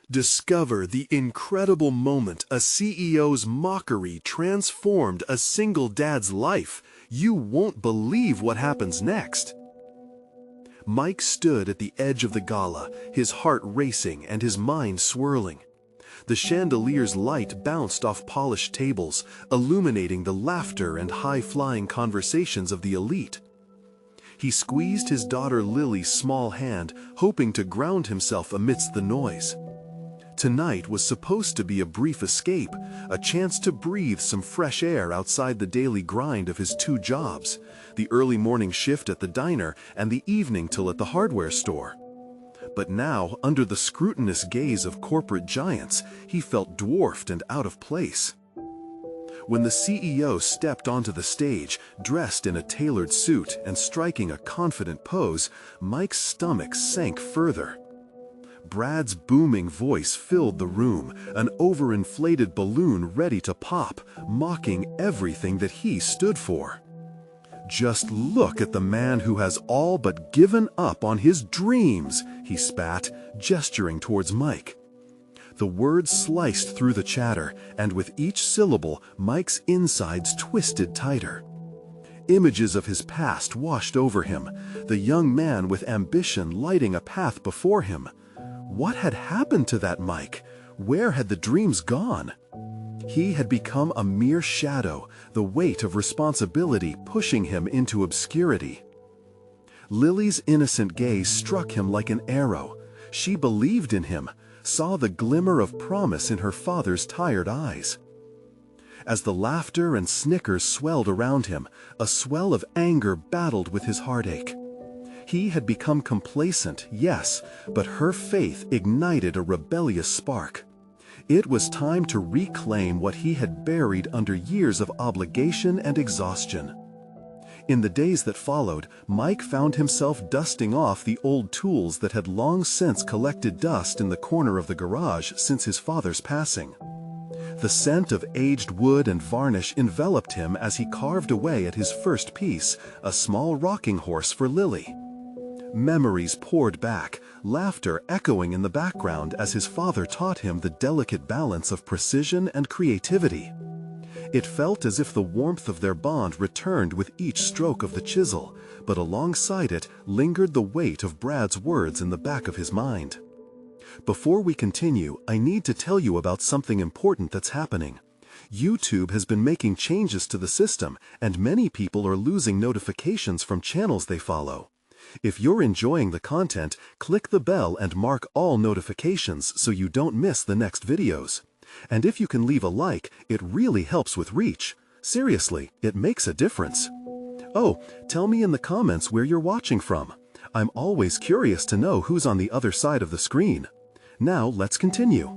Discover the incredible moment a CEO's mockery transformed a single dad's life. You won't believe what happens next. Mike stood at the edge of the gala, his heart racing and his mind swirling. The chandelier's light bounced off polished tables, illuminating the laughter and high-flying conversations of the elite. He squeezed his daughter Lily's small hand, hoping to ground himself amidst the noise. Tonight was supposed to be a brief escape, a chance to breathe some fresh air outside the daily grind of his two jobs, the early morning shift at the diner and the evening till at the hardware store. But now, under the scrutinous gaze of corporate giants, he felt dwarfed and out of place. When the CEO stepped onto the stage, dressed in a tailored suit and striking a confident pose, Mike's stomach sank further. Brad's booming voice filled the room, an overinflated balloon ready to pop, mocking everything that he stood for. "Just look at the man who has all but given up on his dreams," he spat, gesturing towards Mike. The words sliced through the chatter, and with each syllable, Mike's insides twisted tighter. Images of his past washed over him, the young man with ambition lighting a path before him. What had happened to that Mike? Where had the dreams gone? He had become a mere shadow, the weight of responsibility pushing him into obscurity. Lily's innocent gaze struck him like an arrow. She believed in him, saw the glimmer of promise in her father's tired eyes. As the laughter and snickers swelled around him, a swell of anger battled with his heartache. He had become complacent, yes, but her faith ignited a rebellious spark. It was time to reclaim what he had buried under years of obligation and exhaustion. In the days that followed, Mike found himself dusting off the old tools that had long since collected dust in the corner of the garage since his father's passing. The scent of aged wood and varnish enveloped him as he carved away at his first piece, a small rocking horse for Lily. Memories poured back, laughter echoing in the background as his father taught him the delicate balance of precision and creativity. It felt as if the warmth of their bond returned with each stroke of the chisel, but alongside it lingered the weight of Brad's words in the back of his mind. Before we continue, I need to tell you about something important that's happening. YouTube has been making changes to the system, and many people are losing notifications from channels they follow. If you're enjoying the content, click the bell and mark all notifications so you don't miss the next videos. And if you can leave a like, it really helps with reach. Seriously, it makes a difference. Oh, tell me in the comments where you're watching from. I'm always curious to know who's on the other side of the screen. Now let's continue.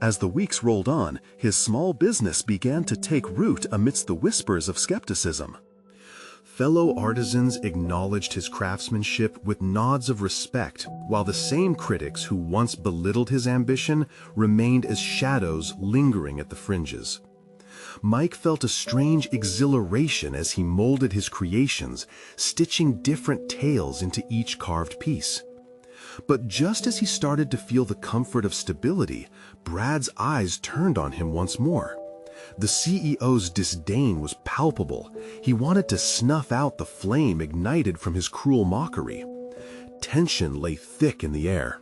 As the weeks rolled on, his small business began to take root amidst the whispers of skepticism. Fellow artisans acknowledged his craftsmanship with nods of respect, while the same critics who once belittled his ambition remained as shadows lingering at the fringes. Mike felt a strange exhilaration as he molded his creations, stitching different tales into each carved piece. But just as he started to feel the comfort of stability, Brad's eyes turned on him once more. The CEO's disdain was palpable. He wanted to snuff out the flame ignited from his cruel mockery. Tension lay thick in the air.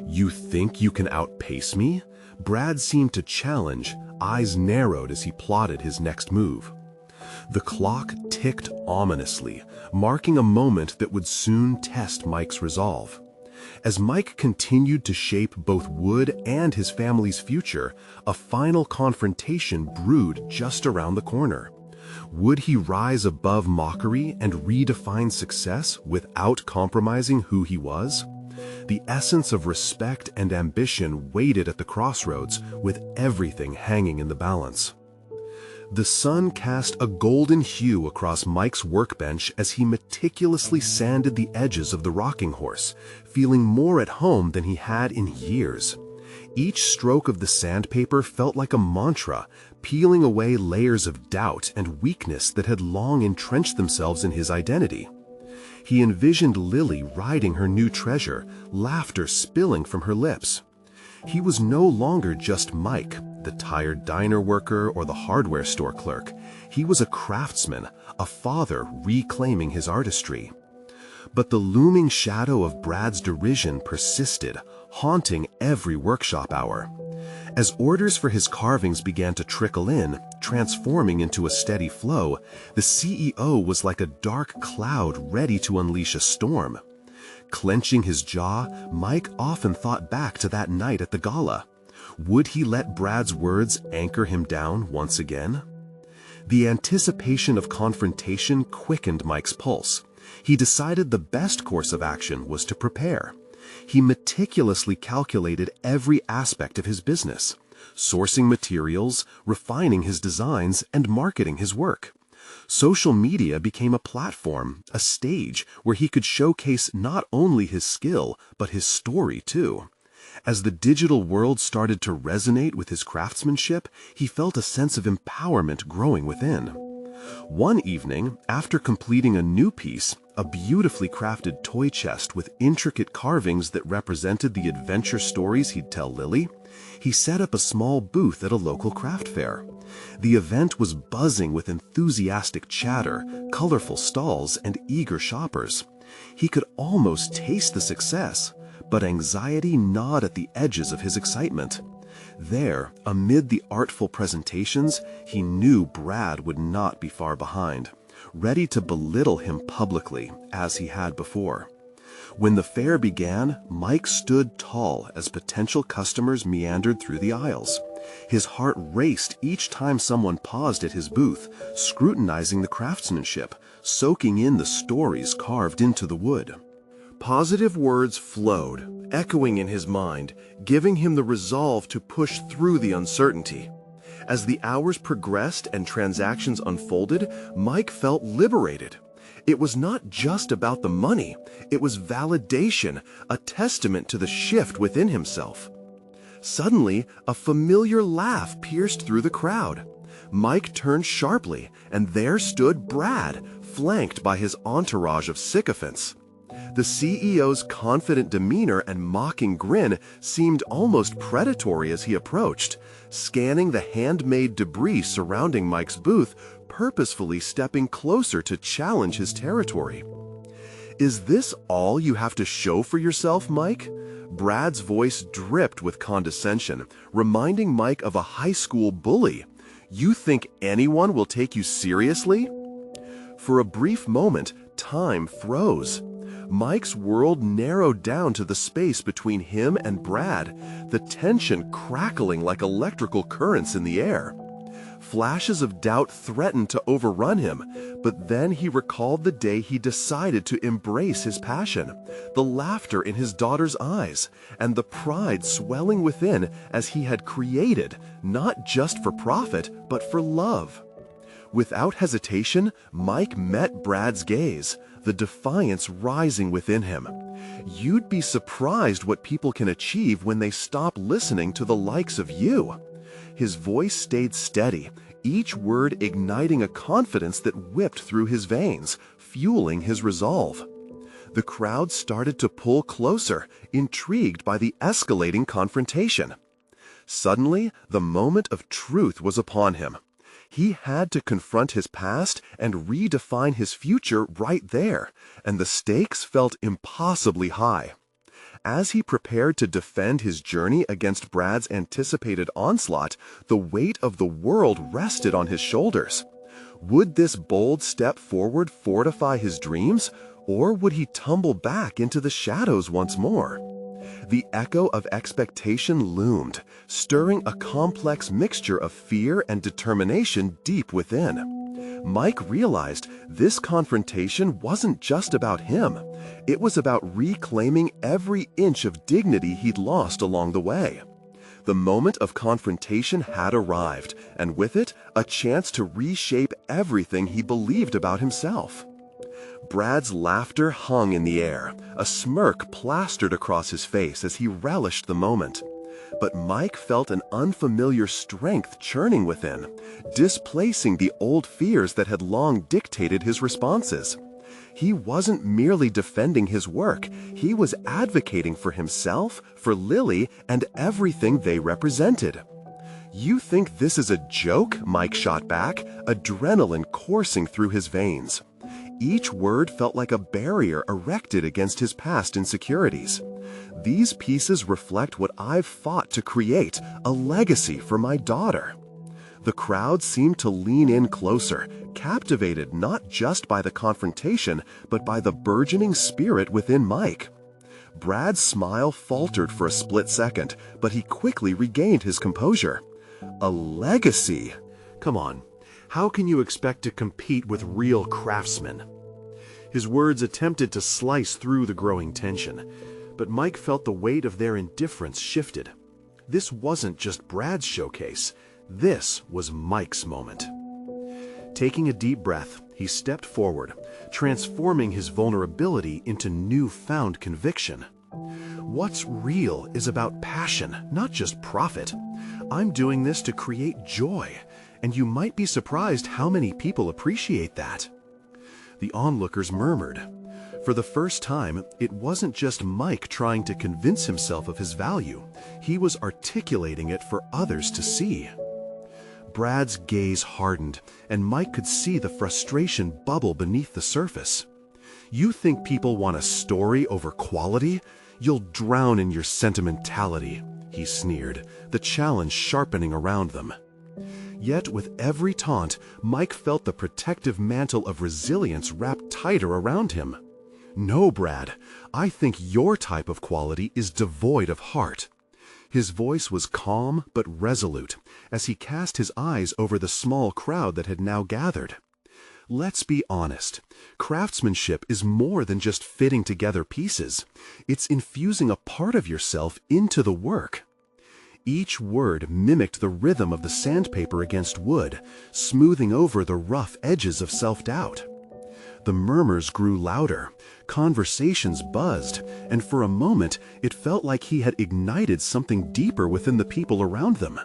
"You think you can outpace me?" Brad seemed to challenge, eyes narrowed as he plotted his next move. The clock ticked ominously, marking a moment that would soon test Mike's resolve. As Mike continued to shape both Wood and his family's future, a final confrontation brewed just around the corner. Would he rise above mockery and redefine success without compromising who he was? The essence of respect and ambition waited at the crossroads, with everything hanging in the balance. The sun cast a golden hue across Mike's workbench as he meticulously sanded the edges of the rocking horse, feeling more at home than he had in years. Each stroke of the sandpaper felt like a mantra, peeling away layers of doubt and weakness that had long entrenched themselves in his identity. He envisioned Lily riding her new treasure, laughter spilling from her lips. He was no longer just Mike, the tired diner worker or the hardware store clerk. He was a craftsman, a father reclaiming his artistry. But the looming shadow of Brad's derision persisted, haunting every workshop hour. As orders for his carvings began to trickle in, transforming into a steady flow, the CEO was like a dark cloud ready to unleash a storm. Clenching his jaw, Mike often thought back to that night at the gala. Would he let Brad's words anchor him down once again? The anticipation of confrontation quickened Mike's pulse. He decided the best course of action was to prepare. He meticulously calculated every aspect of his business, sourcing materials, refining his designs, and marketing his work. Social media became a platform, a stage where he could showcase not only his skill, but his story too. As the digital world started to resonate with his craftsmanship, he felt a sense of empowerment growing within. One evening, after completing a new piece, a beautifully crafted toy chest with intricate carvings that represented the adventure stories he'd tell Lily, he set up a small booth at a local craft fair. The event was buzzing with enthusiastic chatter, colorful stalls, and eager shoppers. He could almost taste the success, but anxiety gnawed at the edges of his excitement. There, amid the artful presentations, he knew Brad would not be far behind, ready to belittle him publicly, as he had before. When the fair began, Mike stood tall as potential customers meandered through the aisles. His heart raced each time someone paused at his booth, scrutinizing the craftsmanship, soaking in the stories carved into the wood. Positive words flowed, echoing in his mind, giving him the resolve to push through the uncertainty. As the hours progressed and transactions unfolded, Mike felt liberated. It was not just about the money, it was validation, a testament to the shift within himself. Suddenly, a familiar laugh pierced through the crowd. Mike turned sharply, and there stood Brad, flanked by his entourage of sycophants. The CEO's confident demeanor and mocking grin seemed almost predatory as he approached, scanning the handmade debris surrounding Mike's booth, purposefully stepping closer to challenge his territory. "Is this all you have to show for yourself, Mike?" Brad's voice dripped with condescension, reminding Mike of a high school bully. "You think anyone will take you seriously?" For a brief moment, time froze. Mike's world narrowed down to the space between him and Brad, the tension crackling like electrical currents in the air. Flashes of doubt threatened to overrun him, but then he recalled the day he decided to embrace his passion, the laughter in his daughter's eyes, and the pride swelling within as he had created, not just for profit, but for love. Without hesitation, Mike met Brad's gaze, the defiance rising within him. "You'd be surprised what people can achieve when they stop listening to the likes of you." His voice stayed steady, each word igniting a confidence that whipped through his veins, fueling his resolve. The crowd started to pull closer, intrigued by the escalating confrontation. Suddenly, the moment of truth was upon him. He had to confront his past and redefine his future right there, and the stakes felt impossibly high. As he prepared to defend his journey against Brad's anticipated onslaught, the weight of the world rested on his shoulders. Would this bold step forward fortify his dreams, or would he tumble back into the shadows once more? The echo of expectation loomed, stirring a complex mixture of fear and determination deep within. Mike realized this confrontation wasn't just about him. It was about reclaiming every inch of dignity he'd lost along the way. The moment of confrontation had arrived, and with it, a chance to reshape everything he believed about himself. Brad's laughter hung in the air, a smirk plastered across his face as he relished the moment. But Mike felt an unfamiliar strength churning within, displacing the old fears that had long dictated his responses. He wasn't merely defending his work, he was advocating for himself, for Lily, and everything they represented. "You think this is a joke?" Mike shot back, adrenaline coursing through his veins. Each word felt like a barrier erected against his past insecurities. "These pieces reflect what I've fought to create, a legacy for my daughter." The crowd seemed to lean in closer, captivated not just by the confrontation, but by the burgeoning spirit within Mike. Brad's smile faltered for a split second, but he quickly regained his composure. "A legacy?" Come on, how can you expect to compete with real craftsmen? His words attempted to slice through the growing tension, but Mike felt the weight of their indifference shifted. This wasn't just Brad's showcase. This was Mike's moment. Taking a deep breath, he stepped forward, transforming his vulnerability into newfound conviction. "What's real is about passion, not just profit. I'm doing this to create joy, and you might be surprised how many people appreciate that." The onlookers murmured. For the first time, it wasn't just Mike trying to convince himself of his value. He was articulating it for others to see. Brad's gaze hardened, and Mike could see the frustration bubble beneath the surface. "You think people want a story over quality? You'll drown in your sentimentality," he sneered, the challenge sharpening around them. Yet with every taunt, Mike felt the protective mantle of resilience wrapped tighter around him. "No, Brad, I think your type of quality is devoid of heart." His voice was calm but resolute as he cast his eyes over the small crowd that had now gathered. "Let's be honest. Craftsmanship is more than just fitting together pieces. It's infusing a part of yourself into the work." Each word mimicked the rhythm of the sandpaper against wood, smoothing over the rough edges of self-doubt. The murmurs grew louder, conversations buzzed, and for a moment it felt like he had ignited something deeper within the people around them.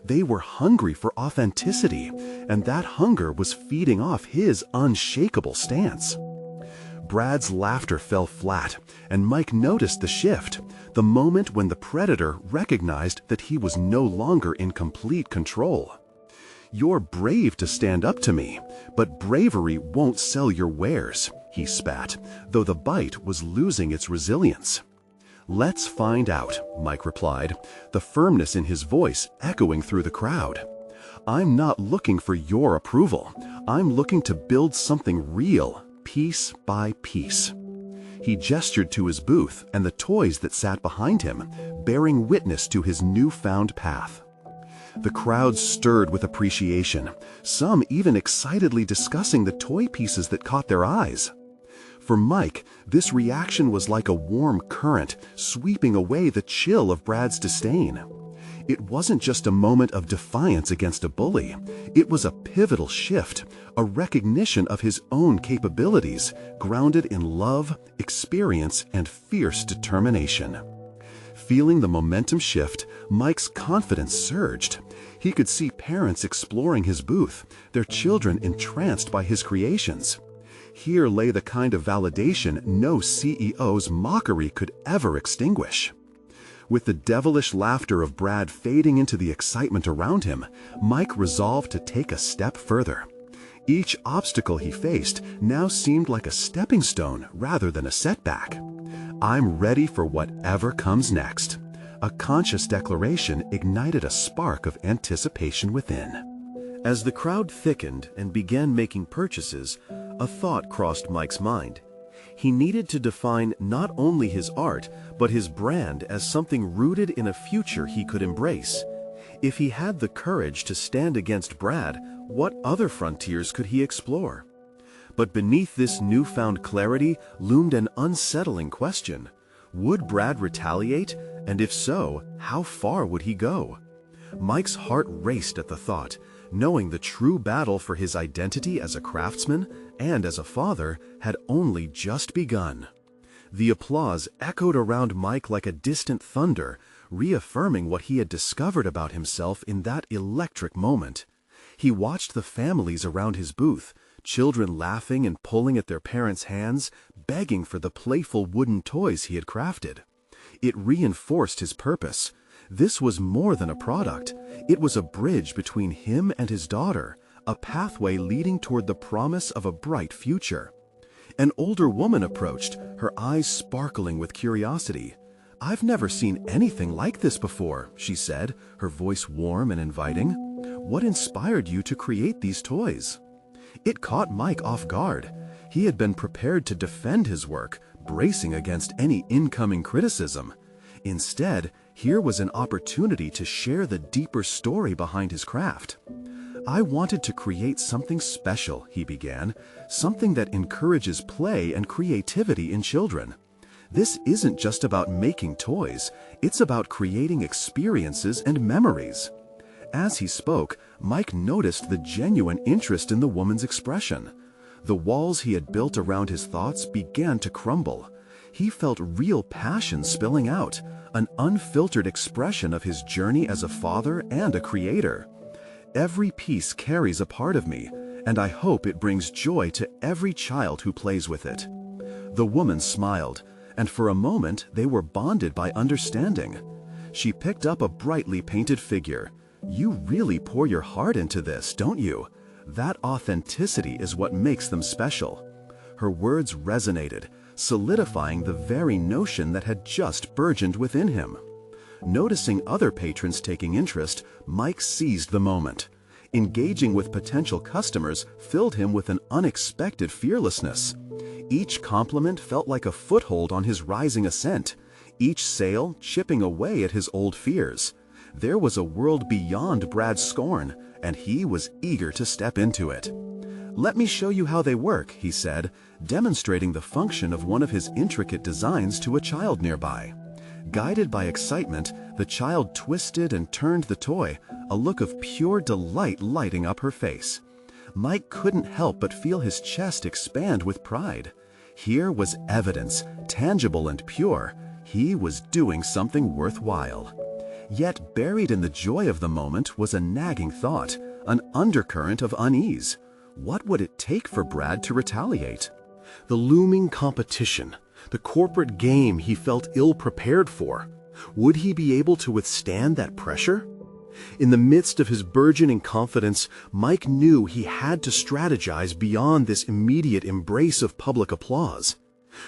They were hungry for authenticity, and that hunger was feeding off his unshakable stance. Brad's laughter fell flat, and Mike noticed the shift, the moment when the predator recognized that he was no longer in complete control. "You're brave to stand up to me, but bravery won't sell your wares," he spat, though the bite was losing its resilience. "Let's find out," Mike replied, the firmness in his voice echoing through the crowd. "I'm not looking for your approval. I'm looking to build something real, piece by piece." He gestured to his booth and the toys that sat behind him, bearing witness to his newfound path. The crowd stirred with appreciation, some even excitedly discussing the toy pieces that caught their eyes. For Mike, this reaction was like a warm current, sweeping away the chill of Brad's disdain. It wasn't just a moment of defiance against a bully. It was a pivotal shift, a recognition of his own capabilities, grounded in love, experience, and fierce determination. Feeling the momentum shift, Mike's confidence surged. He could see parents exploring his booth, their children entranced by his creations. Here lay the kind of validation no CEO's mockery could ever extinguish. With the devilish laughter of Brad fading into the excitement around him, Mike resolved to take a step further. Each obstacle he faced now seemed like a stepping stone rather than a setback. "I'm ready for whatever comes next." A conscious declaration ignited a spark of anticipation within. As the crowd thickened and began making purchases, a thought crossed Mike's mind. He needed to define not only his art, but his brand as something rooted in a future he could embrace. If he had the courage to stand against Brad, what other frontiers could he explore? But beneath this newfound clarity loomed an unsettling question. Would Brad retaliate? And if so, how far would he go? Mike's heart raced at the thought, knowing the true battle for his identity as a craftsman and as a father had only just begun. The applause echoed around Mike like a distant thunder, reaffirming what he had discovered about himself in that electric moment. He watched the families around his booth, children laughing and pulling at their parents' hands, begging for the playful wooden toys he had crafted. It reinforced his purpose. This was more than a product. It was a bridge between him and his daughter, a pathway leading toward the promise of a bright future. An older woman approached, her eyes sparkling with curiosity. "I've never seen anything like this before," she said, her voice warm and inviting. "What inspired you to create these toys?" It caught Mike off guard. He had been prepared to defend his work, bracing against any incoming criticism. Instead, here was an opportunity to share the deeper story behind his craft. "I wanted to create something special," he began, "something that encourages play and creativity in children. This isn't just about making toys, it's about creating experiences and memories." As he spoke, Mike noticed the genuine interest in the woman's expression. The walls he had built around his thoughts began to crumble. He felt real passion spilling out, an unfiltered expression of his journey as a father and a creator. "Every piece carries a part of me, and I hope it brings joy to every child who plays with it." The woman smiled, and for a moment they were bonded by understanding. She picked up a brightly painted figure. "You really pour your heart into this, don't you? That authenticity is what makes them special." Her words resonated, solidifying the very notion that had just burgeoned within him. Noticing other patrons taking interest, Mike seized the moment. Engaging with potential customers filled him with an unexpected fearlessness. Each compliment felt like a foothold on his rising ascent, each sale chipping away at his old fears. There was a world beyond Brad's scorn, and he was eager to step into it. "Let me show you how they work," he said, demonstrating the function of one of his intricate designs to a child nearby. Guided by excitement, the child twisted and turned the toy, a look of pure delight lighting up her face. Mike couldn't help but feel his chest expand with pride. Here was evidence, tangible and pure. He was doing something worthwhile. Yet buried in the joy of the moment was a nagging thought, an undercurrent of unease. What would it take for Brad to retaliate? The looming competition, the corporate game he felt ill-prepared for. Would he be able to withstand that pressure? In the midst of his burgeoning confidence, Mike knew he had to strategize beyond this immediate embrace of public applause.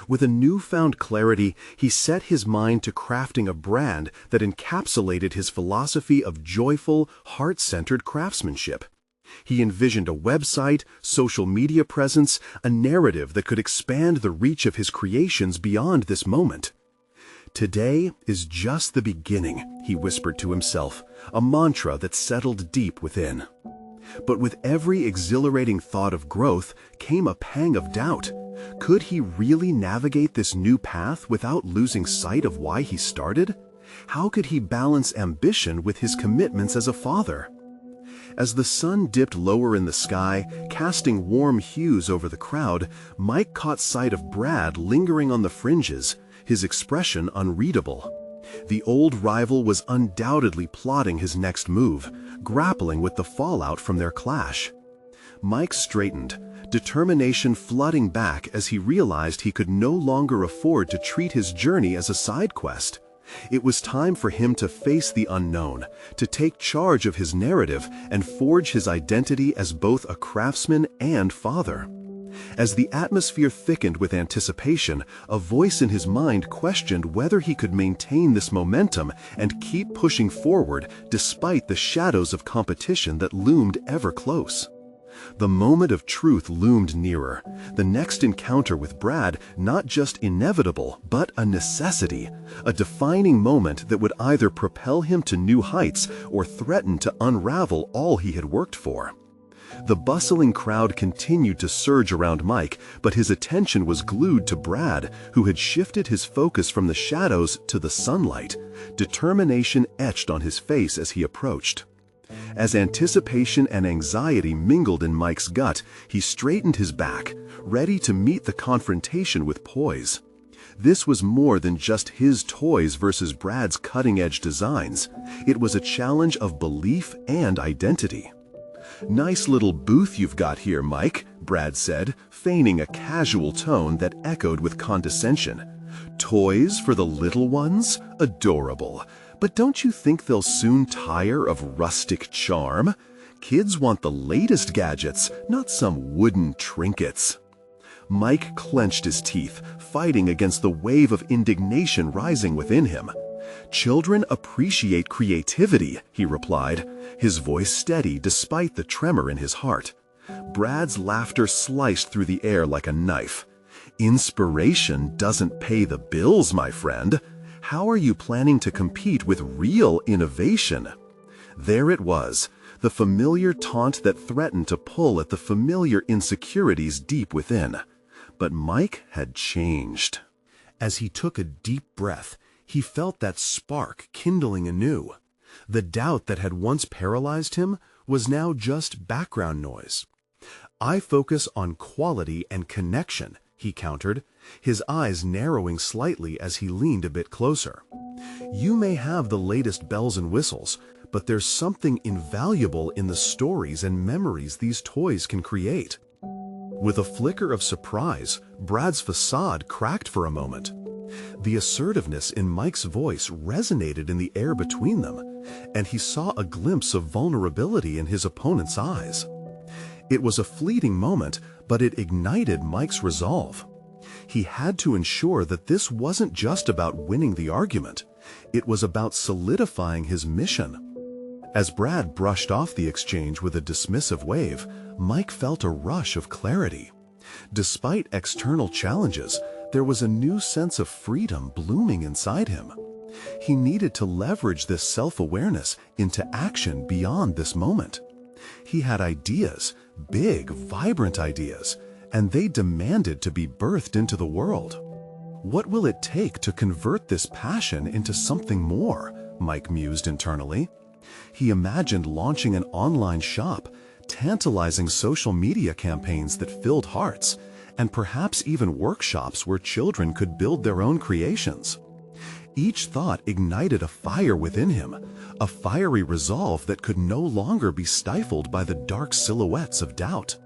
With a newfound clarity, he set his mind to crafting a brand that encapsulated his philosophy of joyful, heart-centered craftsmanship. He envisioned a website, social media presence, a narrative that could expand the reach of his creations beyond this moment. "Today is just the beginning," he whispered to himself, a mantra that settled deep within. But with every exhilarating thought of growth came a pang of doubt. Could he really navigate this new path without losing sight of why he started? How could he balance ambition with his commitments as a father? As the sun dipped lower in the sky, casting warm hues over the crowd, Mike caught sight of Brad lingering on the fringes, his expression unreadable. The old rival was undoubtedly plotting his next move, grappling with the fallout from their clash. Mike straightened, determination flooding back as he realized he could no longer afford to treat his journey as a side quest. It was time for him to face the unknown, to take charge of his narrative and forge his identity as both a craftsman and father. As the atmosphere thickened with anticipation, a voice in his mind questioned whether he could maintain this momentum and keep pushing forward despite the shadows of competition that loomed ever close. The moment of truth loomed nearer, the next encounter with Brad not just inevitable, but a necessity, a defining moment that would either propel him to new heights or threaten to unravel all he had worked for. The bustling crowd continued to surge around Mike, but his attention was glued to Brad, who had shifted his focus from the shadows to the sunlight, determination etched on his face as he approached. As anticipation and anxiety mingled in Mike's gut, he straightened his back, ready to meet the confrontation with poise. This was more than just his toys versus Brad's cutting-edge designs. It was a challenge of belief and identity. Nice little booth you've got here, Mike, Brad said, feigning a casual tone that echoed with condescension. Toys for the little ones? Adorable. But don't you think they'll soon tire of rustic charm? Kids want the latest gadgets, not some wooden trinkets. Mike clenched his teeth, fighting against the wave of indignation rising within him. Children appreciate creativity, he replied, his voice steady despite the tremor in his heart. Brad's laughter sliced through the air like a knife. Inspiration doesn't pay the bills, my friend. How are you planning to compete with real innovation? There it was, the familiar taunt that threatened to pull at the familiar insecurities deep within. But Mike had changed. As he took a deep breath, he felt that spark kindling anew. The doubt that had once paralyzed him was now just background noise. "I focus on quality and connection," he countered, his eyes narrowing slightly as he leaned a bit closer. "You may have the latest bells and whistles, but there's something invaluable in the stories and memories these toys can create." With a flicker of surprise, Brad's facade cracked for a moment. The assertiveness in Mike's voice resonated in the air between them, and he saw a glimpse of vulnerability in his opponent's eyes. It was a fleeting moment, but it ignited Mike's resolve. He had to ensure that this wasn't just about winning the argument. It was about solidifying his mission. As Brad brushed off the exchange with a dismissive wave, Mike felt a rush of clarity. Despite external challenges, there was a new sense of freedom blooming inside him. He needed to leverage this self-awareness into action beyond this moment. He had ideas, big, vibrant ideas, and they demanded to be birthed into the world. What will it take to convert this passion into something more? Mike mused internally. He imagined launching an online shop, tantalizing social media campaigns that filled hearts, and perhaps even workshops where children could build their own creations. Each thought ignited a fire within him, a fiery resolve that could no longer be stifled by the dark silhouettes of doubt.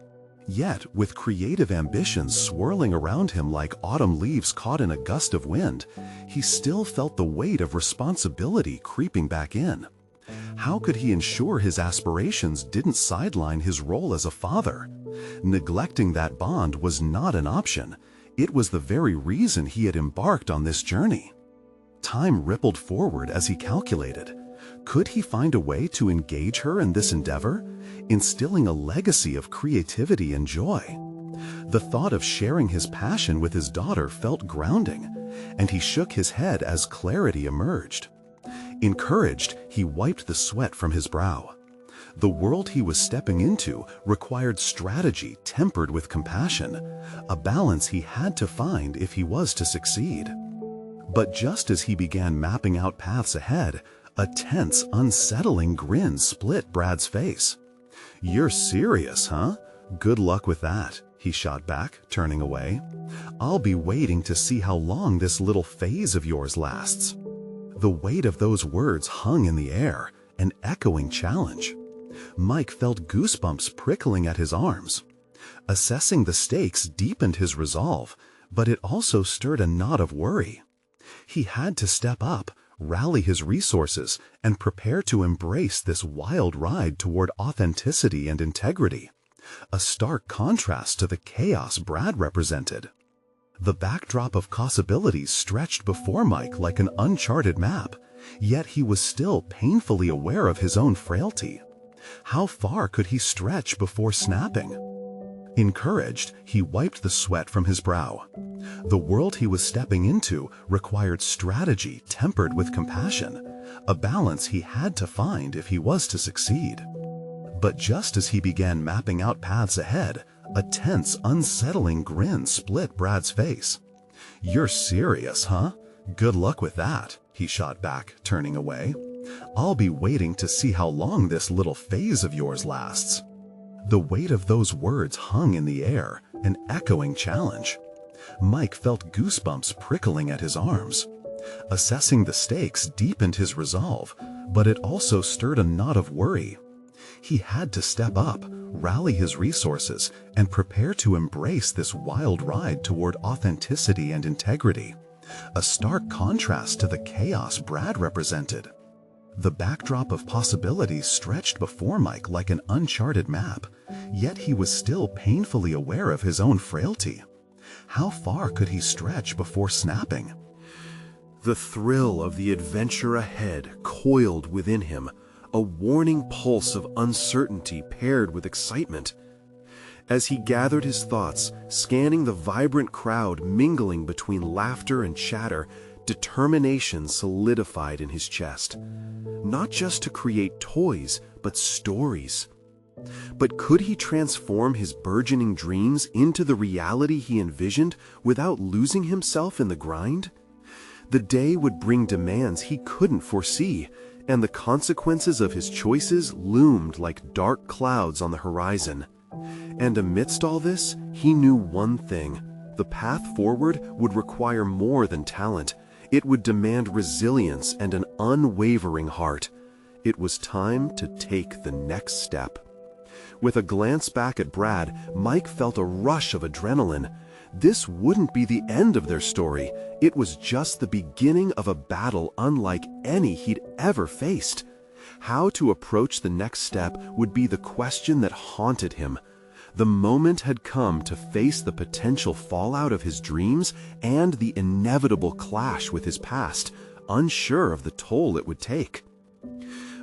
Yet, with creative ambitions swirling around him like autumn leaves caught in a gust of wind, he still felt the weight of responsibility creeping back in. How could he ensure his aspirations didn't sideline his role as a father? Neglecting that bond was not an option. It was the very reason he had embarked on this journey. Time rippled forward as he calculated. Could he find a way to engage her in this endeavor, instilling a legacy of creativity and joy? The thought of sharing his passion with his daughter felt grounding, and he shook his head as clarity emerged. Encouraged, he wiped the sweat from his brow. The world he was stepping into required strategy tempered with compassion, a balance he had to find if he was to succeed. But just as he began mapping out paths ahead, a tense, unsettling grin split Brad's face. "You're serious, huh? Good luck with that," he shot back, turning away. "I'll be waiting to see how long this little phase of yours lasts." The weight of those words hung in the air, an echoing challenge. Mike felt goosebumps prickling at his arms. Assessing the stakes deepened his resolve, but it also stirred a knot of worry. He had to step up, rally his resources, and prepare to embrace this wild ride toward authenticity and integrity, a stark contrast to the chaos Brad represented. The backdrop of possibilities stretched before Mike like an uncharted map, yet he was still painfully aware of his own frailty. How far could he stretch before snapping? Encouraged, he wiped the sweat from his brow. The world he was stepping into required strategy tempered with compassion, a balance he had to find if he was to succeed. But just as he began mapping out paths ahead, a tense, unsettling grin split Brad's face. "You're serious, huh? Good luck with that," he shot back, turning away. "I'll be waiting to see how long this little phase of yours lasts." The weight of those words hung in the air, an echoing challenge. Mike felt goosebumps prickling at his arms. Assessing the stakes deepened his resolve, but it also stirred a knot of worry. He had to step up, rally his resources, and prepare to embrace this wild ride toward authenticity and integrity. A stark contrast to the chaos Brad represented. The backdrop of possibilities stretched before Mike like an uncharted map, yet he was still painfully aware of his own frailty. How far could he stretch before snapping? The thrill of the adventure ahead coiled within him, a warning pulse of uncertainty paired with excitement. As he gathered his thoughts, scanning the vibrant crowd mingling between laughter and chatter, determination solidified in his chest. Not just to create toys, but stories. But could he transform his burgeoning dreams into the reality he envisioned without losing himself in the grind? The day would bring demands he couldn't foresee, and the consequences of his choices loomed like dark clouds on the horizon. And amidst all this, he knew one thing: the path forward would require more than talent. It would demand resilience and an unwavering heart. It was time to take the next step. With a glance back at Brad, Mike felt a rush of adrenaline. This wouldn't be the end of their story. It was just the beginning of a battle unlike any he'd ever faced. How to approach the next step would be the question that haunted him. The moment had come to face the potential fallout of his dreams and the inevitable clash with his past, unsure of the toll it would take.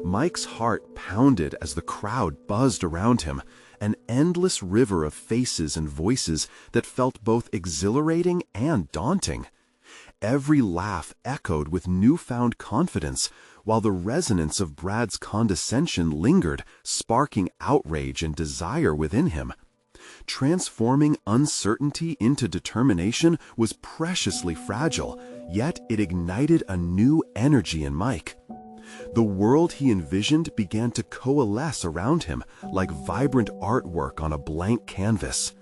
Mike's heart pounded as the crowd buzzed around him, an endless river of faces and voices that felt both exhilarating and daunting. Every laugh echoed with newfound confidence, while the resonance of Brad's condescension lingered, sparking outrage and desire within him. Transforming uncertainty into determination was preciously fragile, yet it ignited a new energy in Mike. The world he envisioned began to coalesce around him like vibrant artwork on a blank canvas.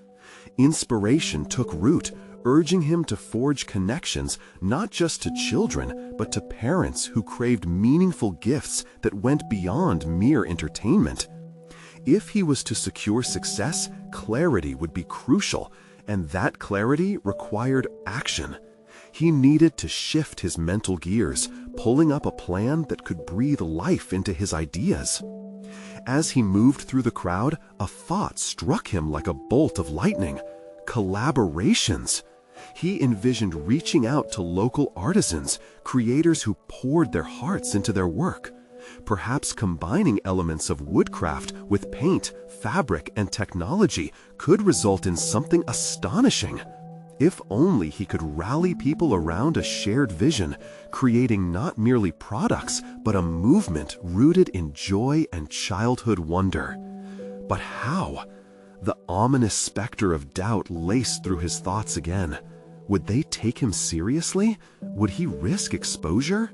Inspiration took root, urging him to forge connections not just to children, but to parents who craved meaningful gifts that went beyond mere entertainment. If he was to secure success, clarity would be crucial, and that clarity required action. He needed to shift his mental gears, pulling up a plan that could breathe life into his ideas. As he moved through the crowd, a thought struck him like a bolt of lightning: collaborations. He envisioned reaching out to local artisans, creators who poured their hearts into their work. Perhaps combining elements of woodcraft with paint, fabric, and technology could result in something astonishing. If only he could rally people around a shared vision, creating not merely products, but a movement rooted in joy and childhood wonder. But how? The ominous specter of doubt laced through his thoughts again. Would they take him seriously? Would he risk exposure?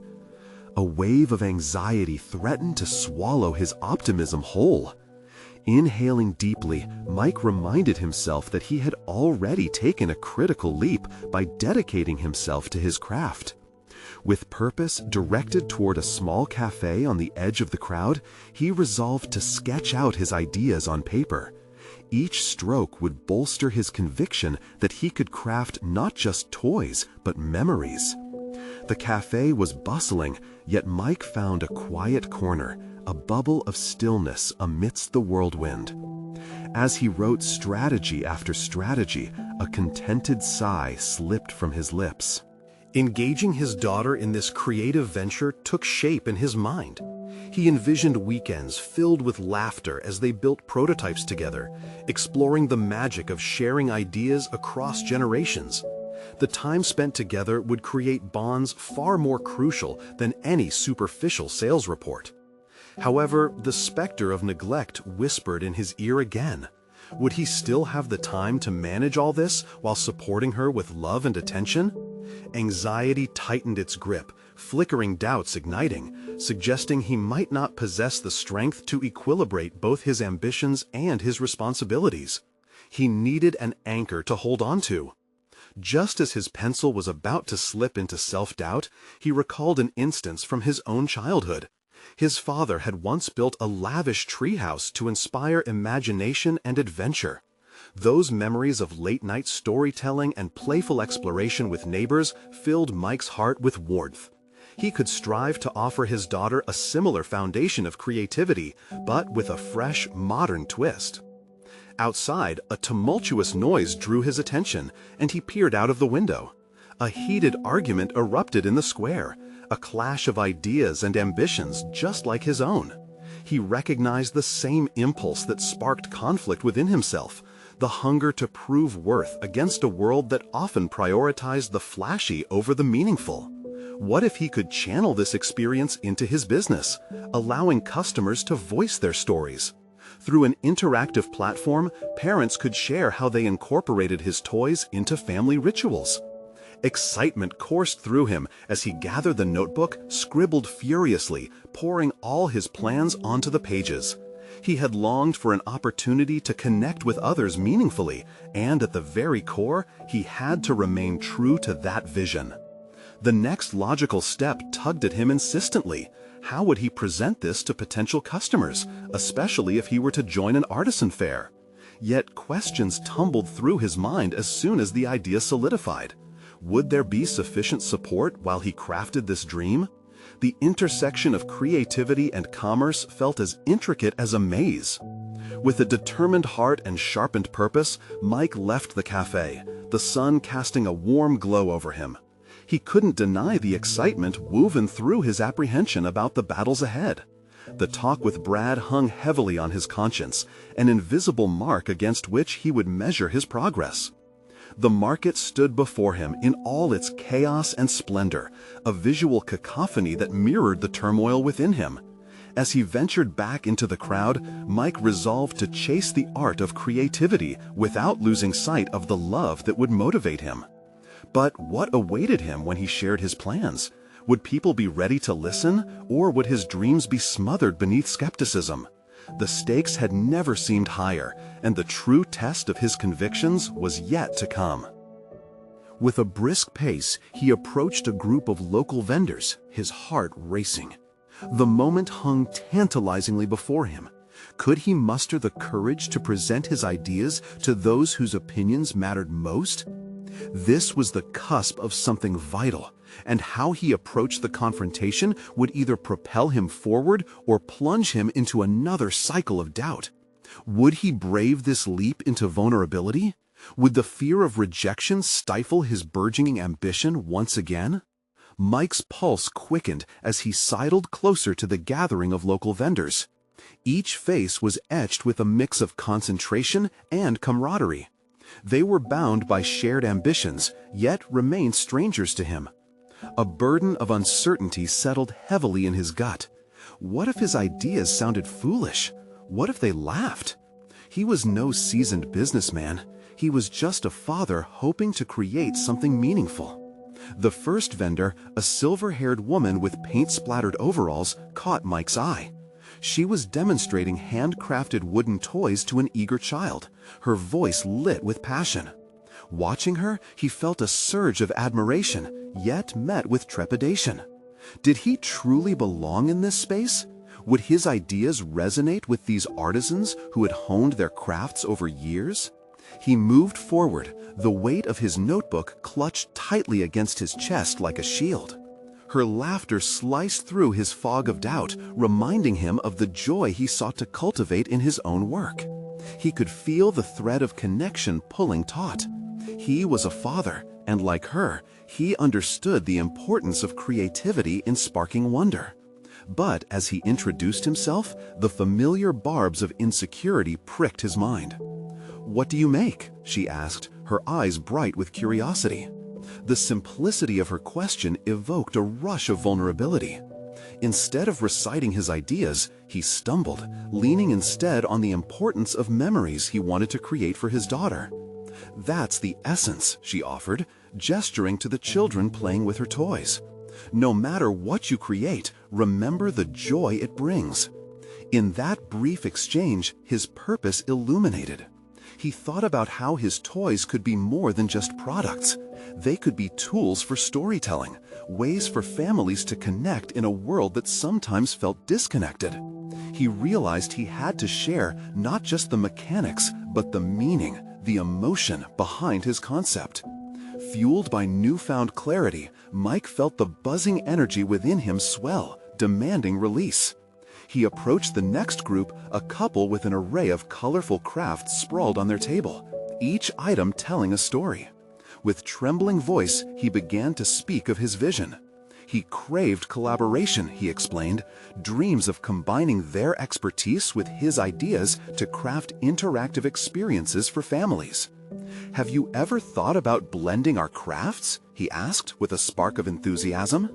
A wave of anxiety threatened to swallow his optimism whole. Inhaling deeply, Mike reminded himself that he had already taken a critical leap by dedicating himself to his craft. With purpose directed toward a small cafe on the edge of the crowd, he resolved to sketch out his ideas on paper. Each stroke would bolster his conviction that he could craft not just toys, but memories. The cafe was bustling, yet Mike found a quiet corner, a bubble of stillness amidst the whirlwind. As he wrote strategy after strategy, a contented sigh slipped from his lips. Engaging his daughter in this creative venture took shape in his mind. He envisioned weekends filled with laughter as they built prototypes together, exploring the magic of sharing ideas across generations. The time spent together would create bonds far more crucial than any superficial sales report. However, the specter of neglect whispered in his ear again. Would he still have the time to manage all this while supporting her with love and attention? Anxiety tightened its grip, flickering doubts igniting, suggesting he might not possess the strength to equilibrate both his ambitions and his responsibilities. He needed an anchor to hold on to. Just as his pencil was about to slip into self-doubt, he recalled an instance from his own childhood. His father had once built a lavish treehouse to inspire imagination and adventure. Those memories of late-night storytelling and playful exploration with neighbors filled Mike's heart with warmth. He could strive to offer his daughter a similar foundation of creativity, but with a fresh, modern twist. Outside, a tumultuous noise drew his attention, and he peered out of the window. A heated argument erupted in the square, a clash of ideas and ambitions just like his own. He recognized the same impulse that sparked conflict within himself, the hunger to prove worth against a world that often prioritized the flashy over the meaningful. What if he could channel this experience into his business, allowing customers to voice their stories? Through an interactive platform, parents could share how they incorporated his toys into family rituals. Excitement coursed through him as he gathered the notebook, scribbled furiously, pouring all his plans onto the pages. He had longed for an opportunity to connect with others meaningfully, and at the very core, he had to remain true to that vision. The next logical step tugged at him insistently. How would he present this to potential customers, especially if he were to join an artisan fair? Yet questions tumbled through his mind as soon as the idea solidified. Would there be sufficient support while he crafted this dream? The intersection of creativity and commerce felt as intricate as a maze. With a determined heart and sharpened purpose, Mike left the cafe, the sun casting a warm glow over him. He couldn't deny the excitement woven through his apprehension about the battles ahead. The talk with Brad hung heavily on his conscience, an invisible mark against which he would measure his progress. The market stood before him in all its chaos and splendor, a visual cacophony that mirrored the turmoil within him. As he ventured back into the crowd, Mike resolved to chase the art of creativity without losing sight of the love that would motivate him. But what awaited him when he shared his plans? Would people be ready to listen, or would his dreams be smothered beneath skepticism? The stakes had never seemed higher, and the true test of his convictions was yet to come. With a brisk pace, he approached a group of local vendors, his heart racing. The moment hung tantalizingly before him. Could he muster the courage to present his ideas to those whose opinions mattered most? This was the cusp of something vital, and how he approached the confrontation would either propel him forward or plunge him into another cycle of doubt. Would he brave this leap into vulnerability? Would the fear of rejection stifle his burgeoning ambition once again? Mike's pulse quickened as he sidled closer to the gathering of local vendors. Each face was etched with a mix of concentration and camaraderie. They were bound by shared ambitions, yet remained strangers to him. A burden of uncertainty settled heavily in his gut. What if his ideas sounded foolish? What if they laughed? He was no seasoned businessman. He was just a father hoping to create something meaningful. The first vendor, a silver-haired woman with paint-splattered overalls, caught Mike's eye. She was demonstrating handcrafted wooden toys to an eager child, her voice lit with passion. Watching her, he felt a surge of admiration, yet met with trepidation. Did he truly belong in this space? Would his ideas resonate with these artisans who had honed their crafts over years? He moved forward, the weight of his notebook clutched tightly against his chest like a shield. Her laughter sliced through his fog of doubt, reminding him of the joy he sought to cultivate in his own work. He could feel the thread of connection pulling taut. He was a father, and like her, he understood the importance of creativity in sparking wonder. But as he introduced himself, the familiar barbs of insecurity pricked his mind. "What do you make?" she asked, her eyes bright with curiosity. The simplicity of her question evoked a rush of vulnerability. Instead of reciting his ideas, he stumbled, leaning instead on the importance of memories he wanted to create for his daughter. "That's the essence," she offered, gesturing to the children playing with her toys. "No matter what you create, remember the joy it brings." In that brief exchange, his purpose illuminated. He thought about how his toys could be more than just products. They could be tools for storytelling, ways for families to connect in a world that sometimes felt disconnected. He realized he had to share not just the mechanics, but the meaning, the emotion behind his concept. Fueled by newfound clarity, Mike felt the buzzing energy within him swell, demanding release. He approached the next group, a couple with an array of colorful crafts sprawled on their table, each item telling a story. With trembling voice, he began to speak of his vision. He craved collaboration, he explained, dreams of combining their expertise with his ideas to craft interactive experiences for families. "Have you ever thought about blending our crafts?" he asked with a spark of enthusiasm.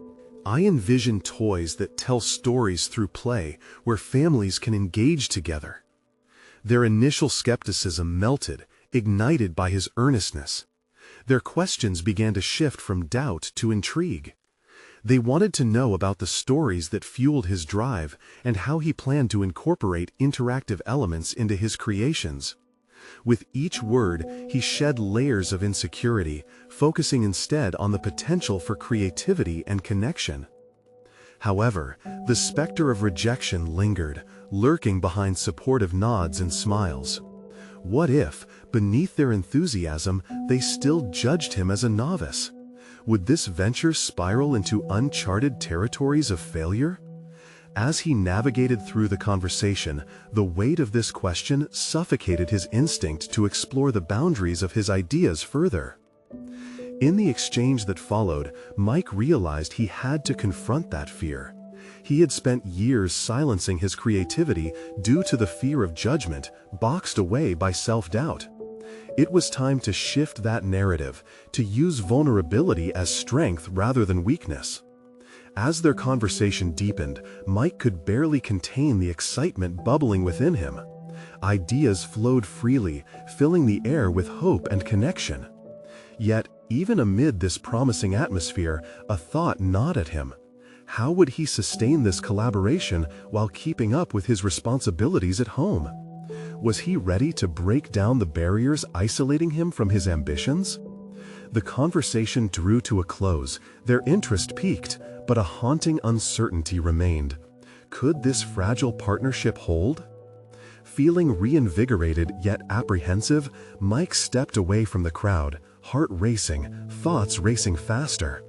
I envision toys that tell stories through play where families can engage together. Their initial skepticism melted, ignited by his earnestness. Their questions began to shift from doubt to intrigue. They wanted to know about the stories that fueled his drive and how he planned to incorporate interactive elements into his creations. With each word, he shed layers of insecurity, focusing instead on the potential for creativity and connection. However, the specter of rejection lingered, lurking behind supportive nods and smiles. What if, beneath their enthusiasm, they still judged him as a novice? Would this venture spiral into uncharted territories of failure? As he navigated through the conversation, the weight of this question suffocated his instinct to explore the boundaries of his ideas further. In the exchange that followed, Mike realized he had to confront that fear. He had spent years silencing his creativity due to the fear of judgment, boxed away by self-doubt. It was time to shift that narrative, to use vulnerability as strength rather than weakness. As their conversation deepened, Mike could barely contain the excitement bubbling within him. Ideas flowed freely, filling the air with hope and connection. Yet, even amid this promising atmosphere, a thought gnawed at him. How would he sustain this collaboration while keeping up with his responsibilities at home? Was he ready to break down the barriers isolating him from his ambitions? The conversation drew to a close, their interest peaked, but a haunting uncertainty remained. Could this fragile partnership hold? Feeling reinvigorated yet apprehensive, Mike stepped away from the crowd, heart racing, thoughts racing faster.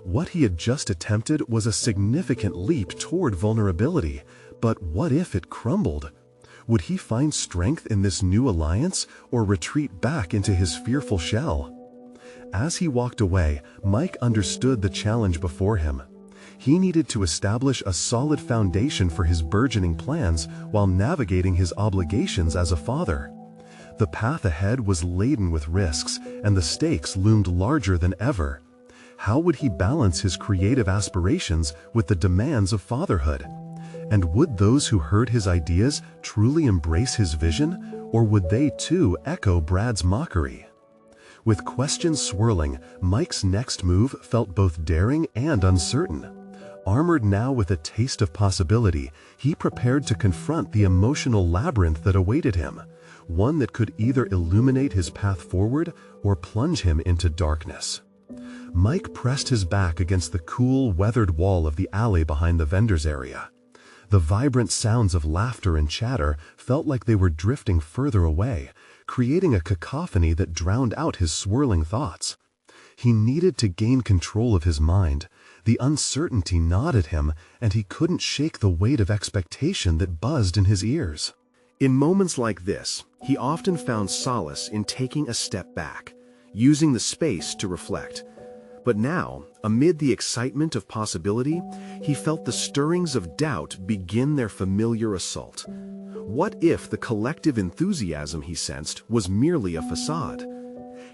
What he had just attempted was a significant leap toward vulnerability, but what if it crumbled? Would he find strength in this new alliance or retreat back into his fearful shell? As he walked away, Mike understood the challenge before him. He needed to establish a solid foundation for his burgeoning plans while navigating his obligations as a father. The path ahead was laden with risks, and the stakes loomed larger than ever. How would he balance his creative aspirations with the demands of fatherhood? And would those who heard his ideas truly embrace his vision, or would they too echo Brad's mockery? With questions swirling, Mike's next move felt both daring and uncertain. Armored now with a taste of possibility, he prepared to confront the emotional labyrinth that awaited him, one that could either illuminate his path forward or plunge him into darkness. Mike pressed his back against the cool, weathered wall of the alley behind the vendors area. The vibrant sounds of laughter and chatter felt like they were drifting further away, creating a cacophony that drowned out his swirling thoughts. He needed to gain control of his mind. The uncertainty gnawed at him, and he couldn't shake the weight of expectation that buzzed in his ears. In moments like this, he often found solace in taking a step back, using the space to reflect. But now, amid the excitement of possibility, he felt the stirrings of doubt begin their familiar assault. What if the collective enthusiasm he sensed was merely a facade?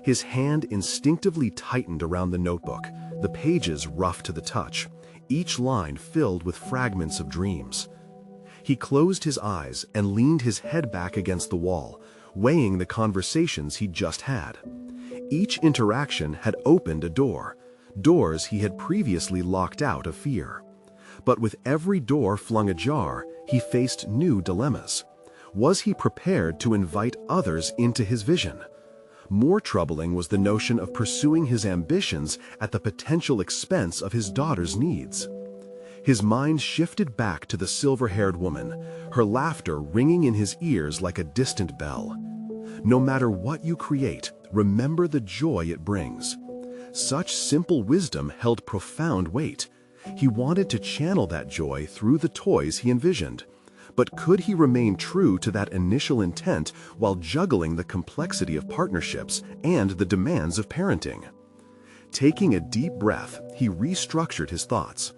His hand instinctively tightened around the notebook, the pages rough to the touch, each line filled with fragments of dreams. He closed his eyes and leaned his head back against the wall, weighing the conversations he'd just had. Each interaction had opened a door, doors he had previously locked out of fear. But with every door flung ajar, he faced new dilemmas. Was he prepared to invite others into his vision? More troubling was the notion of pursuing his ambitions at the potential expense of his daughter's needs. His mind shifted back to the silver-haired woman, her laughter ringing in his ears like a distant bell. No matter what you create, remember the joy it brings. Such simple wisdom held profound weight. He wanted to channel that joy through the toys he envisioned. But could he remain true to that initial intent while juggling the complexity of partnerships and the demands of parenting? Taking a deep breath, he restructured his thoughts.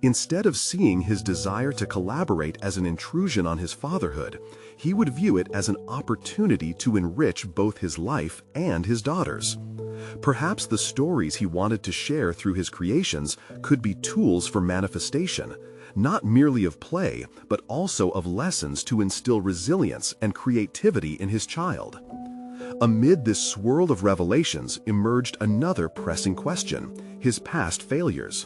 Instead of seeing his desire to collaborate as an intrusion on his fatherhood, he would view it as an opportunity to enrich both his life and his daughter's. Perhaps the stories he wanted to share through his creations could be tools for manifestation, not merely of play, but also of lessons to instill resilience and creativity in his child. Amid this swirl of revelations emerged another pressing question: his past failures.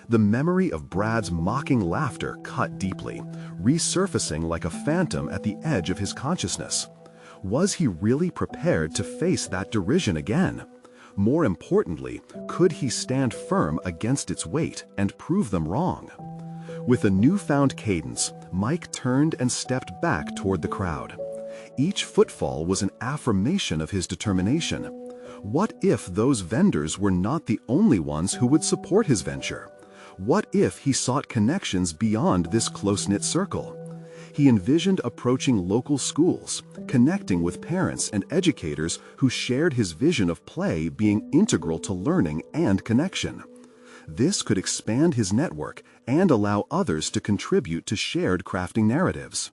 The memory of Brad's mocking laughter cut deeply, resurfacing like a phantom at the edge of his consciousness. Was he really prepared to face that derision again? More importantly, could he stand firm against its weight and prove them wrong? With a newfound cadence, Mike turned and stepped back toward the crowd. Each footfall was an affirmation of his determination. What if those vendors were not the only ones who would support his venture? What if he sought connections beyond this close-knit circle? He envisioned approaching local schools, connecting with parents and educators who shared his vision of play being integral to learning and connection. This could expand his network and allow others to contribute to shared crafting narratives.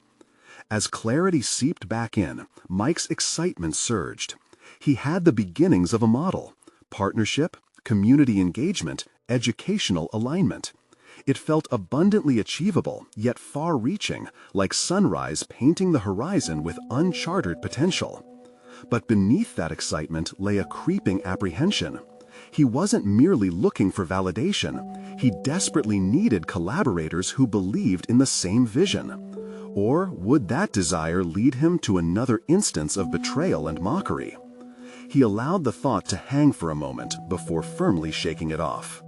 As clarity seeped back in, Mike's excitement surged. He had the beginnings of a model: partnership, community engagement, educational alignment. It felt abundantly achievable, yet far-reaching, like sunrise painting the horizon with uncharted potential. But beneath that excitement lay a creeping apprehension. He wasn't merely looking for validation. He desperately needed collaborators who believed in the same vision. Or would that desire lead him to another instance of betrayal and mockery? He allowed the thought to hang for a moment before firmly shaking it off.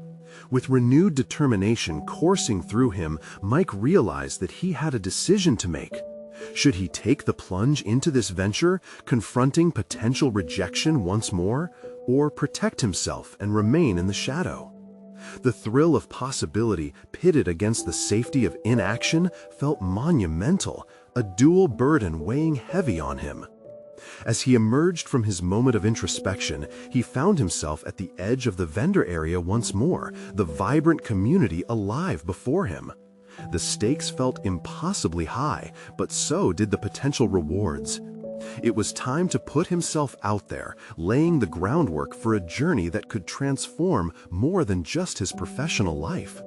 With renewed determination coursing through him, Mike realized that he had a decision to make. Should he take the plunge into this venture, confronting potential rejection once more, or protect himself and remain in the shadow? The thrill of possibility pitted against the safety of inaction felt monumental, a dual burden weighing heavy on him. As he emerged from his moment of introspection, he found himself at the edge of the vendor area once more, the vibrant community alive before him. The stakes felt impossibly high, but so did the potential rewards. It was time to put himself out there, laying the groundwork for a journey that could transform more than just his professional life.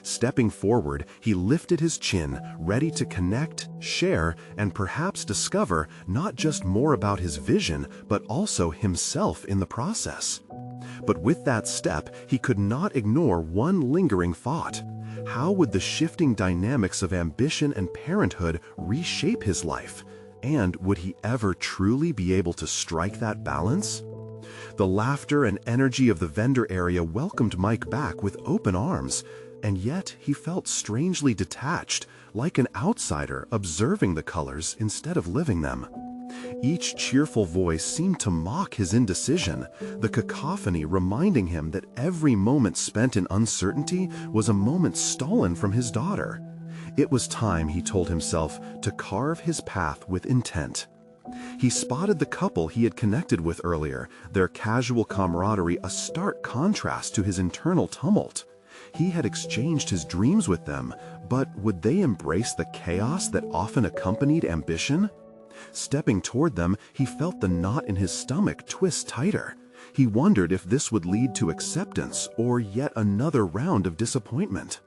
Stepping forward, he lifted his chin, ready to connect, share, and perhaps discover not just more about his vision, but also himself in the process. But with that step, he could not ignore one lingering thought. How would the shifting dynamics of ambition and parenthood reshape his life? And would he ever truly be able to strike that balance? The laughter and energy of the vendor area welcomed Mike back with open arms, and yet he felt strangely detached, like an outsider observing the colors instead of living them. Each cheerful voice seemed to mock his indecision, the cacophony reminding him that every moment spent in uncertainty was a moment stolen from his daughter. It was time, he told himself, to carve his path with intent. He spotted the couple he had connected with earlier, their casual camaraderie a stark contrast to his internal tumult. He had exchanged his dreams with them, but would they embrace the chaos that often accompanied ambition? Stepping toward them, he felt the knot in his stomach twist tighter. He wondered if this would lead to acceptance or yet another round of disappointment.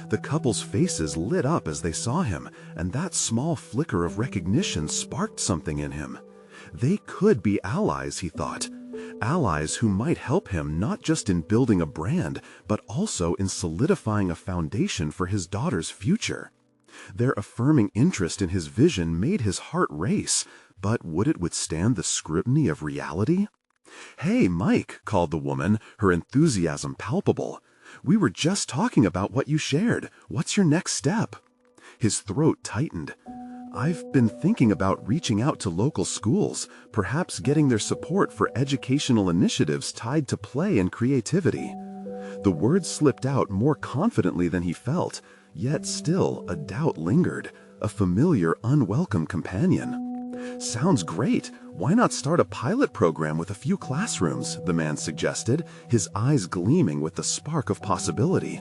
The couple's faces lit up as they saw him, and that small flicker of recognition sparked something in him. They could be allies, he thought. Allies who might help him not just in building a brand, but also in solidifying a foundation for his daughter's future. Their affirming interest in his vision made his heart race, but would it withstand the scrutiny of reality? "Hey, Mike," called the woman, her enthusiasm palpable. "We were just talking about what you shared. What's your next step?" His throat tightened. "I've been thinking about reaching out to local schools, perhaps getting their support for educational initiatives tied to play and creativity." The words slipped out more confidently than he felt, yet still a doubt lingered, a familiar, unwelcome companion. "Sounds great. Why not start a pilot program with a few classrooms?" the man suggested, his eyes gleaming with the spark of possibility.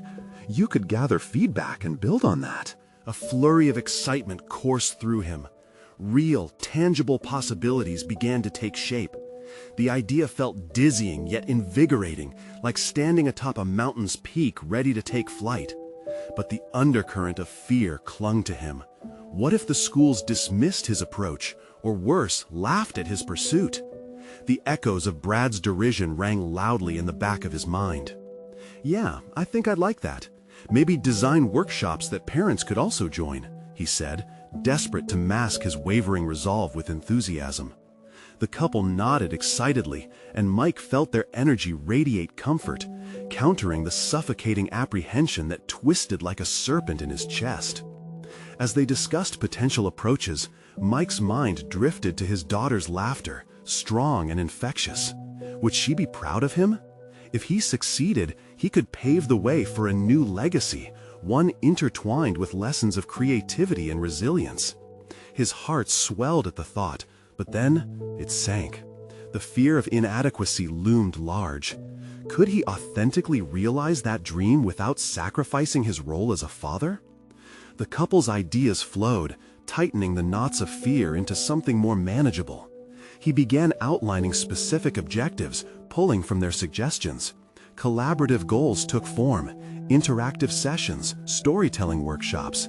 "You could gather feedback and build on that." A flurry of excitement coursed through him. Real, tangible possibilities began to take shape. The idea felt dizzying yet invigorating, like standing atop a mountain's peak ready to take flight. But the undercurrent of fear clung to him. What if the schools dismissed his approach, or worse, laughed at his pursuit? The echoes of Brad's derision rang loudly in the back of his mind. "Yeah, I think I'd like that. Maybe design workshops that parents could also join," he said, desperate to mask his wavering resolve with enthusiasm. The couple nodded excitedly, and Mike felt their energy radiate comfort, countering the suffocating apprehension that twisted like a serpent in his chest. As they discussed potential approaches, Mike's mind drifted to his daughter's laughter, strong and infectious. Would she be proud of him? If he succeeded, he could pave the way for a new legacy, one intertwined with lessons of creativity and resilience. His heart swelled at the thought, but then it sank. The fear of inadequacy loomed large. Could he authentically realize that dream without sacrificing his role as a father? The couple's ideas flowed, tightening the knots of fear into something more manageable. He began outlining specific objectives, pulling from their suggestions. Collaborative goals took form: interactive sessions, storytelling workshops.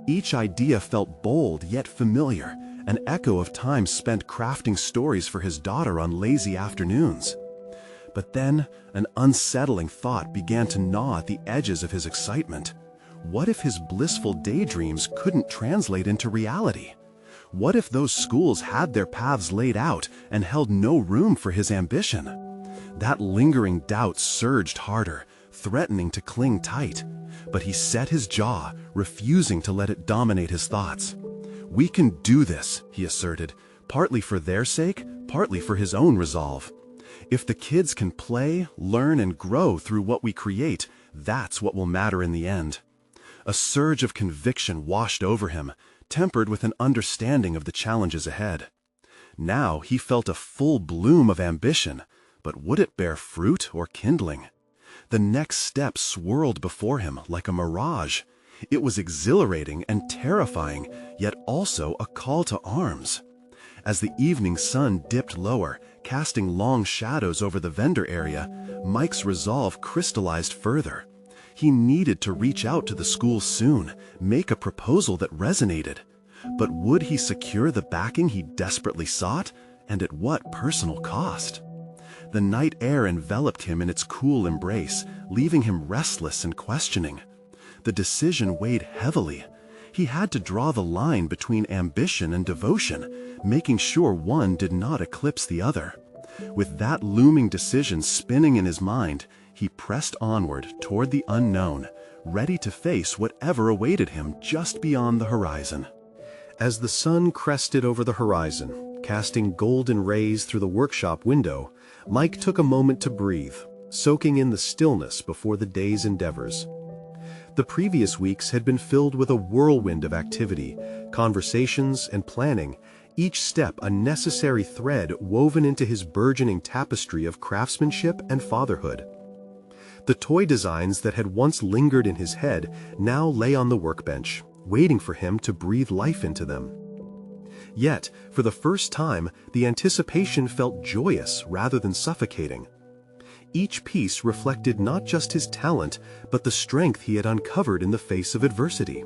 Each idea felt bold yet familiar, an echo of time spent crafting stories for his daughter on lazy afternoons. But then, an unsettling thought began to gnaw at the edges of his excitement. What if his blissful daydreams couldn't translate into reality? What if those schools had their paths laid out and held no room for his ambition? That lingering doubt surged harder, threatening to cling tight. But he set his jaw, refusing to let it dominate his thoughts. "We can do this," he asserted, partly for their sake, partly for his own resolve. "If the kids can play, learn, and grow through what we create, that's what will matter in the end." A surge of conviction washed over him, tempered with an understanding of the challenges ahead. Now he felt a full bloom of ambition, but would it bear fruit or kindling? The next step swirled before him like a mirage. It was exhilarating and terrifying, yet also a call to arms. As the evening sun dipped lower, casting long shadows over the vendor area, Mike's resolve crystallized further. He needed to reach out to the school soon, make a proposal that resonated. But would he secure the backing he desperately sought, and at what personal cost? The night air enveloped him in its cool embrace, leaving him restless and questioning. The decision weighed heavily. He had to draw the line between ambition and devotion, making sure one did not eclipse the other. With that looming decision spinning in his mind, he pressed onward toward the unknown, ready to face whatever awaited him just beyond the horizon. As the sun crested over the horizon, casting golden rays through the workshop window, Mike took a moment to breathe, soaking in the stillness before the day's endeavors. The previous weeks had been filled with a whirlwind of activity, conversations, and planning, each step a necessary thread woven into his burgeoning tapestry of craftsmanship and fatherhood. The toy designs that had once lingered in his head now lay on the workbench, waiting for him to breathe life into them. Yet, for the first time, the anticipation felt joyous rather than suffocating. Each piece reflected not just his talent, but the strength he had uncovered in the face of adversity.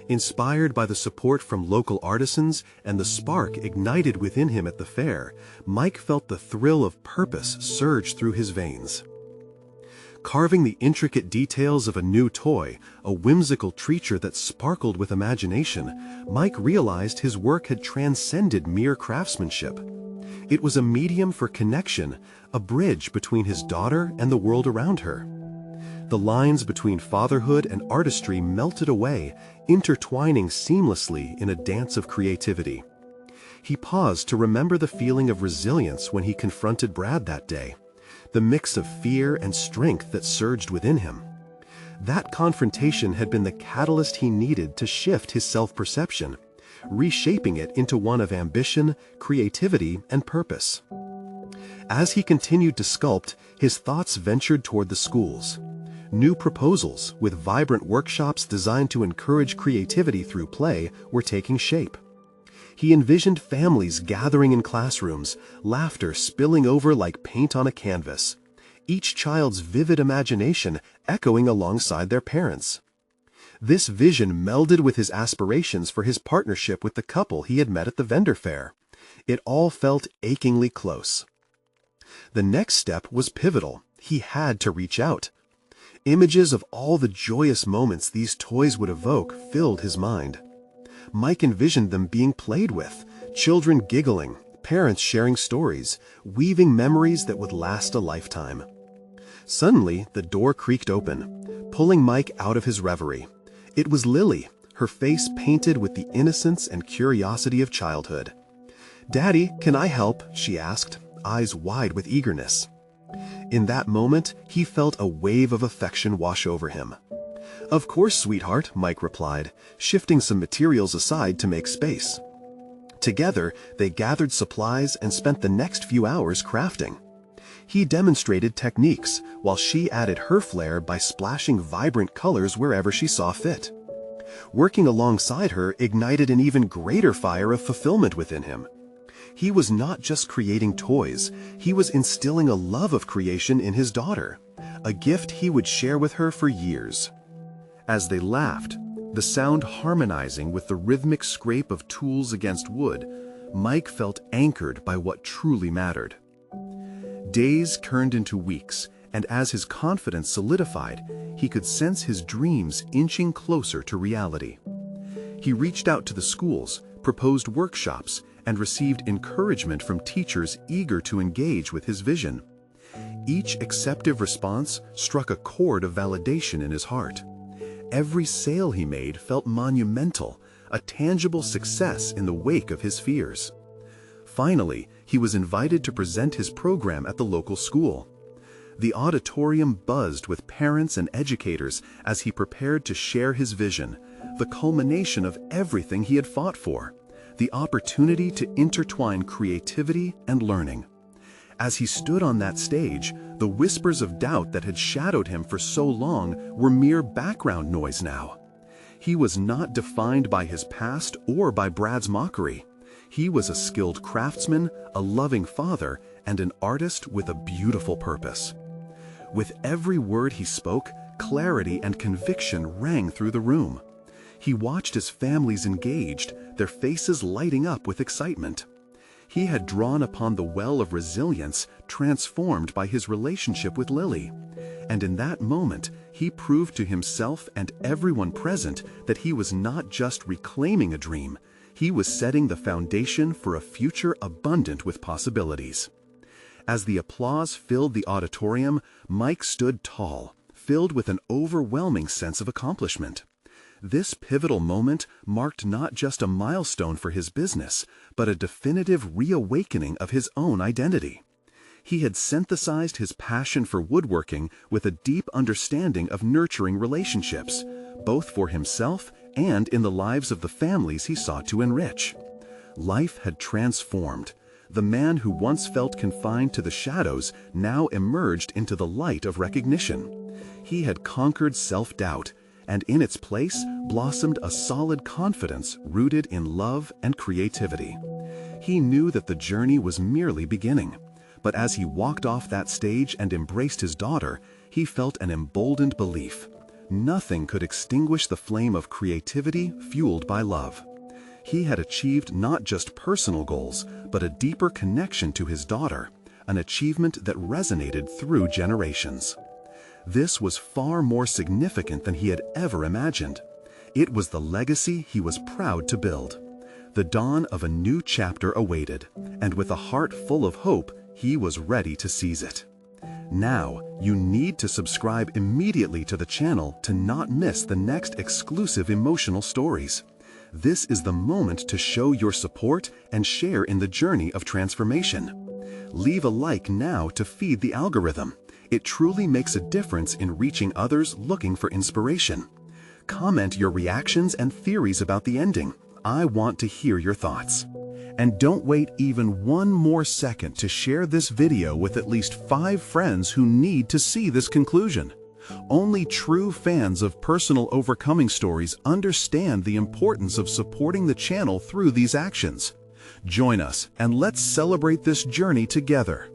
Inspired by the support from local artisans and the spark ignited within him at the fair, Mike felt the thrill of purpose surge through his veins. Carving the intricate details of a new toy, a whimsical creature that sparkled with imagination, Mike realized his work had transcended mere craftsmanship. It was a medium for connection, a bridge between his daughter and the world around her. The lines between fatherhood and artistry melted away, intertwining seamlessly in a dance of creativity. He paused to remember the feeling of resilience when he confronted Brad that day, the mix of fear and strength that surged within him. That confrontation had been the catalyst he needed to shift his self-perception, reshaping it into one of ambition, creativity, and purpose. As he continued to sculpt, his thoughts ventured toward the schools. New proposals, with vibrant workshops designed to encourage creativity through play, were taking shape. He envisioned families gathering in classrooms, laughter spilling over like paint on a canvas, each child's vivid imagination echoing alongside their parents. This vision melded with his aspirations for his partnership with the couple he had met at the vendor fair. It all felt achingly close. The next step was pivotal. He had to reach out. Images of all the joyous moments these toys would evoke filled his mind. Mike envisioned them being played with, children giggling, parents sharing stories, weaving memories that would last a lifetime. Suddenly, the door creaked open, pulling Mike out of his reverie. It was Lily, her face painted with the innocence and curiosity of childhood. "Daddy, can I help?" she asked, eyes wide with eagerness. In that moment, he felt a wave of affection wash over him. "Of course, sweetheart," Mike replied, shifting some materials aside to make space. Together, they gathered supplies and spent the next few hours crafting. He demonstrated techniques, while she added her flair by splashing vibrant colors wherever she saw fit. Working alongside her ignited an even greater fire of fulfillment within him. He was not just creating toys, he was instilling a love of creation in his daughter, a gift he would share with her for years. As they laughed, the sound harmonizing with the rhythmic scrape of tools against wood, Mike felt anchored by what truly mattered. Days turned into weeks, and as his confidence solidified, he could sense his dreams inching closer to reality. He reached out to the schools, proposed workshops, and received encouragement from teachers eager to engage with his vision. Each acceptive response struck a chord of validation in his heart. Every sale he made felt monumental, a tangible success in the wake of his fears. Finally, he was invited to present his program at the local school. The auditorium buzzed with parents and educators as he prepared to share his vision, the culmination of everything he had fought for, the opportunity to intertwine creativity and learning. As he stood on that stage, the whispers of doubt that had shadowed him for so long were mere background noise now. He was not defined by his past or by Brad's mockery. He was a skilled craftsman, a loving father, and an artist with a beautiful purpose. With every word he spoke, clarity and conviction rang through the room. He watched his families engaged, their faces lighting up with excitement. He had drawn upon the well of resilience transformed by his relationship with Lily. And in that moment, he proved to himself and everyone present that he was not just reclaiming a dream, he was setting the foundation for a future abundant with possibilities. As the applause filled the auditorium, Mike stood tall, filled with an overwhelming sense of accomplishment. This pivotal moment marked not just a milestone for his business, but a definitive reawakening of his own identity. He had synthesized his passion for woodworking with a deep understanding of nurturing relationships, both for himself and in the lives of the families he sought to enrich. Life had transformed. The man who once felt confined to the shadows now emerged into the light of recognition. He had conquered self-doubt, and in its place blossomed a solid confidence rooted in love and creativity. He knew that the journey was merely beginning, but as he walked off that stage and embraced his daughter, he felt an emboldened belief. Nothing could extinguish the flame of creativity fueled by love. He had achieved not just personal goals, but a deeper connection to his daughter, an achievement that resonated through generations. This was far more significant than he had ever imagined. It was the legacy he was proud to build. The dawn of a new chapter awaited, and with a heart full of hope, he was ready to seize it. Now, you need to subscribe immediately to the channel to not miss the next exclusive emotional stories. This is the moment to show your support and share in the journey of transformation. Leave a like now to feed the algorithm. It truly makes a difference in reaching others looking for inspiration. Comment your reactions and theories about the ending. I want to hear your thoughts. And don't wait even one more second to share this video with at least 5 friends who need to see this conclusion. Only true fans of personal overcoming stories understand the importance of supporting the channel through these actions. Join us and let's celebrate this journey together.